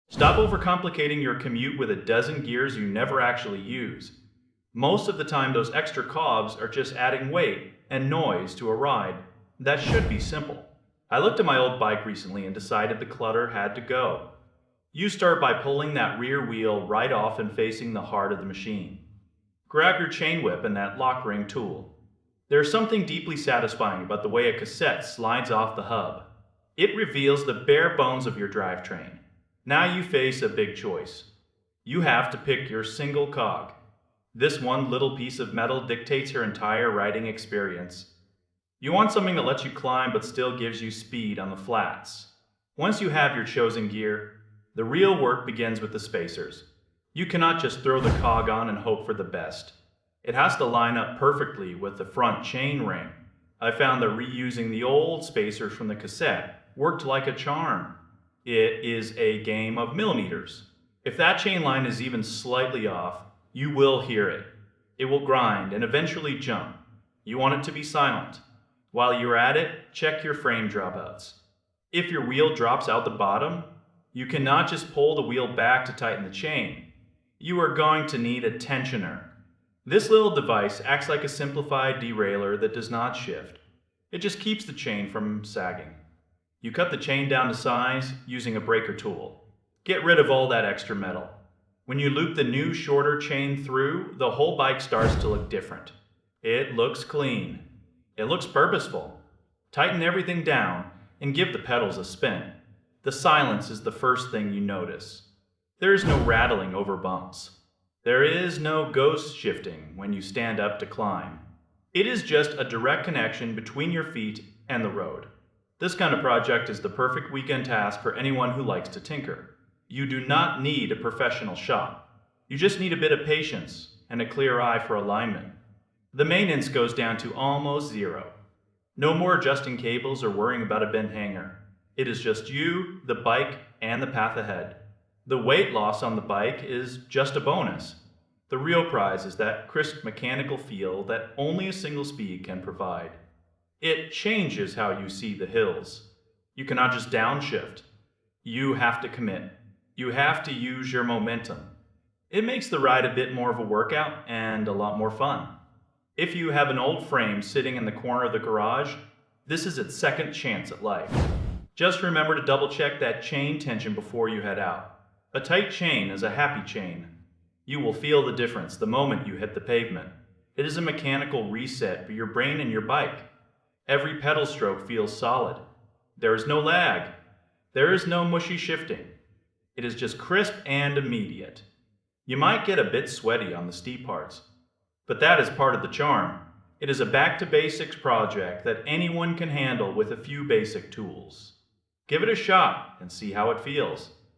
Stop overcomplicating your commute with a dozen gears you never actually use. Most of the time, those extra cogs are just adding weight and noise to a ride that should be simple. I looked at my old bike recently and decided the clutter had to go. You start by pulling that rear wheel right off and facing the heart of the machine. Grab your chain whip and that lock ring tool. There's something deeply satisfying about the way a cassette slides off the hub. It reveals the bare bones of your drivetrain. Now you face a big choice. You have to pick your single cog. This one little piece of metal dictates your entire riding experience. You want something that lets you climb but still gives you speed on the flats. Once you have your chosen gear, the real work begins with the spacers. You cannot just throw the cog on and hope for the best. It has to line up perfectly with the front chain ring. I found that reusing the old spacers from the cassette worked like a charm. It is a game of millimeters. If that chain line is even slightly off, you will hear it. It will grind and eventually jump. You want it to be silent. While you're at it, check your frame dropouts. If your wheel drops out the bottom, you cannot just pull the wheel back to tighten the chain. You are going to need a tensioner. This little device acts like a simplified derailleur that does not shift. It just keeps the chain from sagging. You cut the chain down to size using a breaker tool. Get rid of all that extra metal. When you loop the new, shorter chain through, the whole bike starts to look different. It looks clean. It looks purposeful. Tighten everything down and give the pedals a spin. The silence is the first thing you notice. There is no rattling over bumps. There is no ghost shifting when you stand up to climb. It is just a direct connection between your feet and the road. This kind of project is the perfect weekend task for anyone who likes to tinker. You do not need a professional shop. You just need a bit of patience and a clear eye for alignment. The maintenance goes down to almost zero. No more adjusting cables or worrying about a bent hanger. It is just you, the bike, and the path ahead. The weight loss on the bike is just a bonus. The real prize is that crisp mechanical feel that only a single speed can provide. It changes how you see the hills. You cannot just downshift. You have to commit. You have to use your momentum. It makes the ride a bit more of a workout and a lot more fun. If you have an old frame sitting in the corner of the garage, this is its second chance at life. Just remember to double check that chain tension before you head out. A tight chain is a happy chain. You will feel the difference the moment you hit the pavement. It is a mechanical reset for your brain and your bike. Every pedal stroke feels solid. There is no lag. There is no mushy shifting. It is just crisp and immediate. You might get a bit sweaty on the steep parts, but that is part of the charm. It is a back-to-basics project that anyone can handle with a few basic tools. Give it a shot and see how it feels.